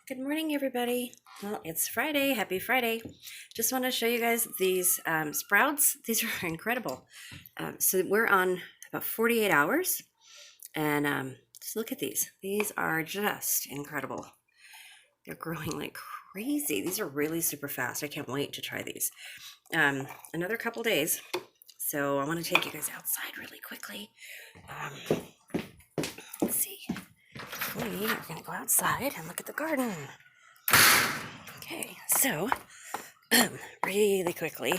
Good morning, everybody. Well, it's Friday. Happy Friday. Just want to show you guys these sprouts. These are incredible. So we're on about 48 hours, and just look at these. These are just incredible. They're growing like crazy. These are really super fast. I can't wait to try these. Another couple days. So I want to take you guys outside really quickly. Let's see. We are going to go outside and look at the garden. Okay, so really quickly,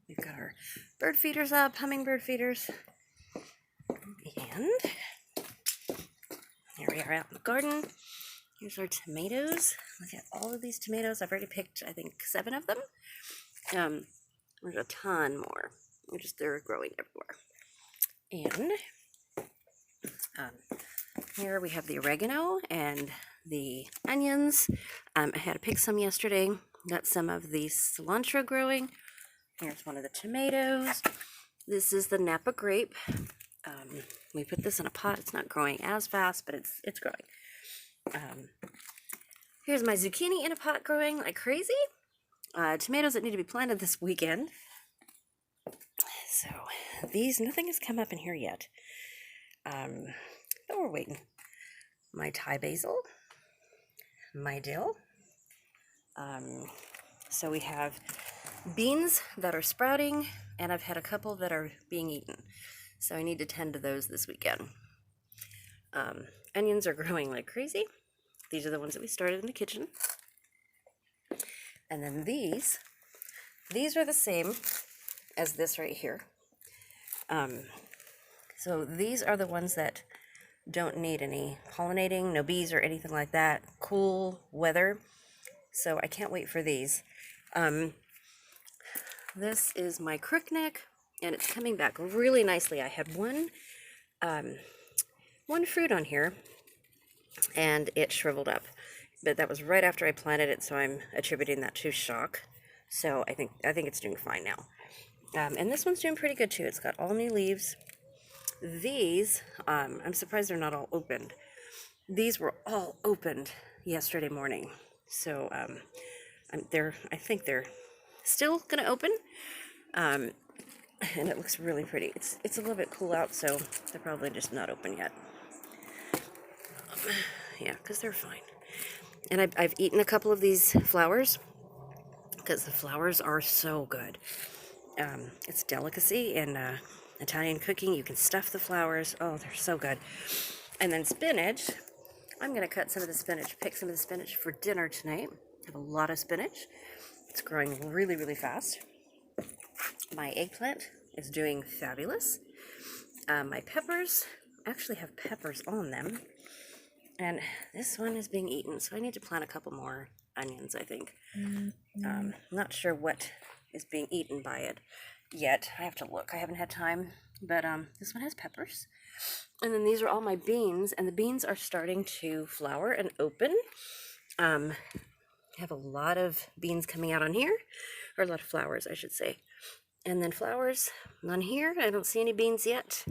we've got our bird feeders up, hummingbird feeders, and here we are out in the garden. Here's our tomatoes. Look at all of these tomatoes. I've already picked, I think, 7 of them. There's a ton more. They're growing everywhere. And here we have the oregano and the onions. I had to pick some yesterday. Got some of the cilantro growing. Here's one of the tomatoes. This is the Napa grape. We put this in a pot. It's not growing as fast, but it's growing. Here's my zucchini in a pot growing like crazy. Tomatoes that need to be planted this weekend. So nothing has come up in here yet. But we're waiting. My Thai basil, my dill. So we have beans that are sprouting, and I've had a couple that are being eaten. So I need to tend to those this weekend. Onions are growing like crazy. These are the ones that we started in the kitchen. And then these are the same as this right here. So these are the ones that don't need any pollinating, no bees or anything like that. Cool weather. So I can't wait for these. This is my crookneck, and it's coming back really nicely. I had one fruit on here, and it shriveled up. But that was right after I planted it, so I'm attributing that to shock. So I think it's doing fine now. And this one's doing pretty good too. It's got all new leaves. These, I'm surprised they're not all opened. These were all opened yesterday morning. So I think they're still gonna open. And it looks really pretty. It's a little bit cool out, so they're probably just not open yet. Yeah, because they're fine. And I've eaten a couple of these flowers because the flowers are so good. It's delicacy in Italian cooking. You can stuff the flowers. Oh, they're so good. And then spinach. I'm going to cut some of the spinach, pick some of the spinach for dinner tonight. I have a lot of spinach. It's growing really, really fast. My eggplant is doing fabulous. My peppers actually have peppers on them. And this one is being eaten, so I need to plant a couple more onions, I think. Not sure what is being eaten by it yet. I have to look. I haven't had time. But this one has peppers. And then these are all my beans, and the beans are starting to flower and open. I have a lot of beans coming out on here, or a lot of flowers, I should say. And then flowers on here. I don't see any beans yet.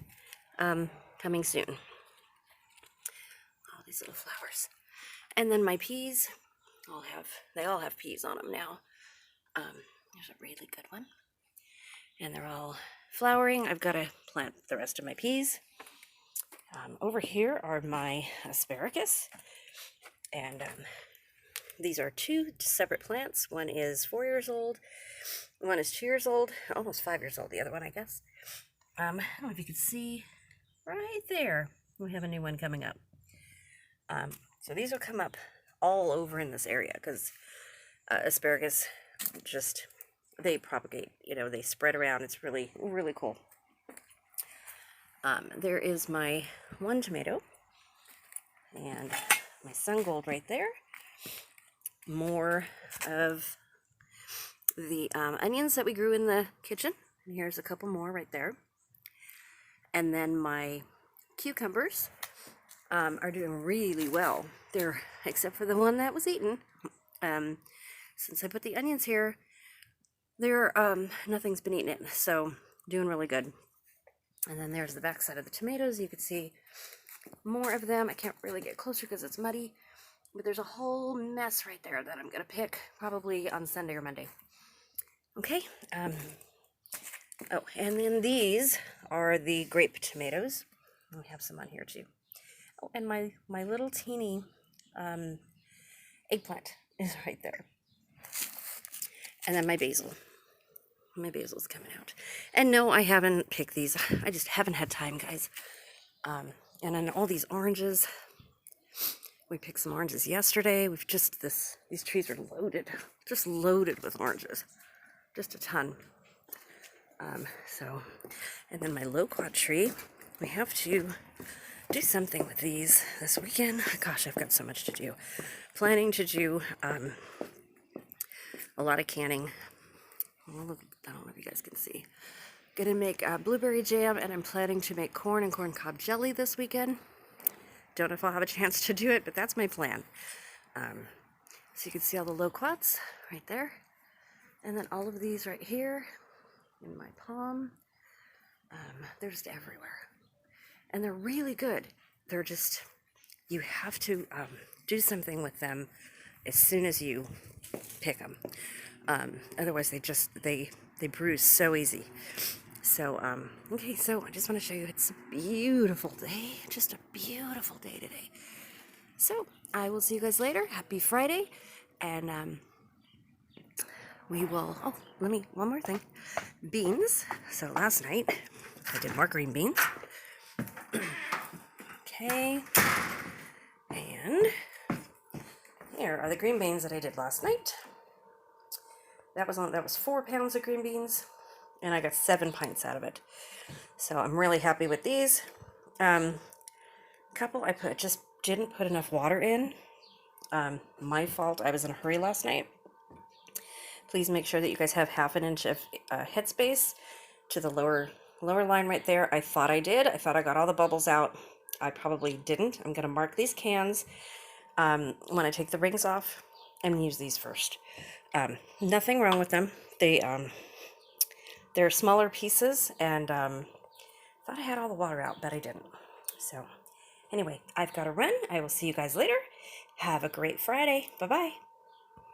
Coming soon. All these little flowers. And then my peas, they all have peas on them now. There's a really good one. And they're all flowering. I've got to plant the rest of my peas. Over here are my asparagus. And these are 2 separate plants. One is 4 years old. One is 2 years old. Almost 5 years old, the other one, I guess. I don't know if you can see right there. We have a new one coming up. So these will come up all over in this area because asparagus they propagate, they spread around. It's really, really cool. There is my one tomato and my sun gold right there. More of the onions that we grew in the kitchen. And here's a couple more right there. And then my cucumbers are doing really well. They're, except for the one that was eaten. Since I put the onions here, nothing's been eaten it, so doing really good. And then there's the back side of the tomatoes. You can see more of them. I can't really get closer because it's muddy. But there's a whole mess right there that I'm going to pick probably on Sunday or Monday. Okay. Oh, and then these are the grape tomatoes. We have some on here too. Oh, and my little teeny eggplant is right there. And then my basil. My basil's coming out. And no, I haven't picked these. I just haven't had time, guys. And then all these oranges. We picked some oranges yesterday. We've just these trees are loaded, just loaded with oranges, just a ton. And then my loquat tree. We have to do something with these this weekend. Gosh, I've got so much to do. Planning to do a lot of canning. I don't know if you guys can see. Gonna make blueberry jam, and I'm planning to make corn and corn cob jelly this weekend. Don't know if I'll have a chance to do it, but that's my plan. So you can see all the loquats right there. And then all of these right here in my palm. They're just everywhere. And they're really good. They're just, you have to do something with them as soon as you pick them. Otherwise they bruise so easy. So, okay, so I just want to show you, it's a beautiful day, just a beautiful day today. So, I will see you guys later. Happy Friday, and we will, one more thing. Beans. So last night, I did more green beans. Okay, and here are the green beans that I did last night. That was 4 pounds of green beans. And I got 7 pints out of it. So I'm really happy with these. Couple I just didn't put enough water in. My fault. I was in a hurry last night. Please make sure that you guys have 1/2 inch of headspace to the lower line right there. I thought I did. I thought I got all the bubbles out. I probably didn't. I'm going to mark these cans when I take the rings off and use these first. Nothing wrong with them. They're smaller pieces, and thought I had all the water out, but I didn't. So anyway, I've got to run. I will see you guys later. Have a great Friday. Bye-bye.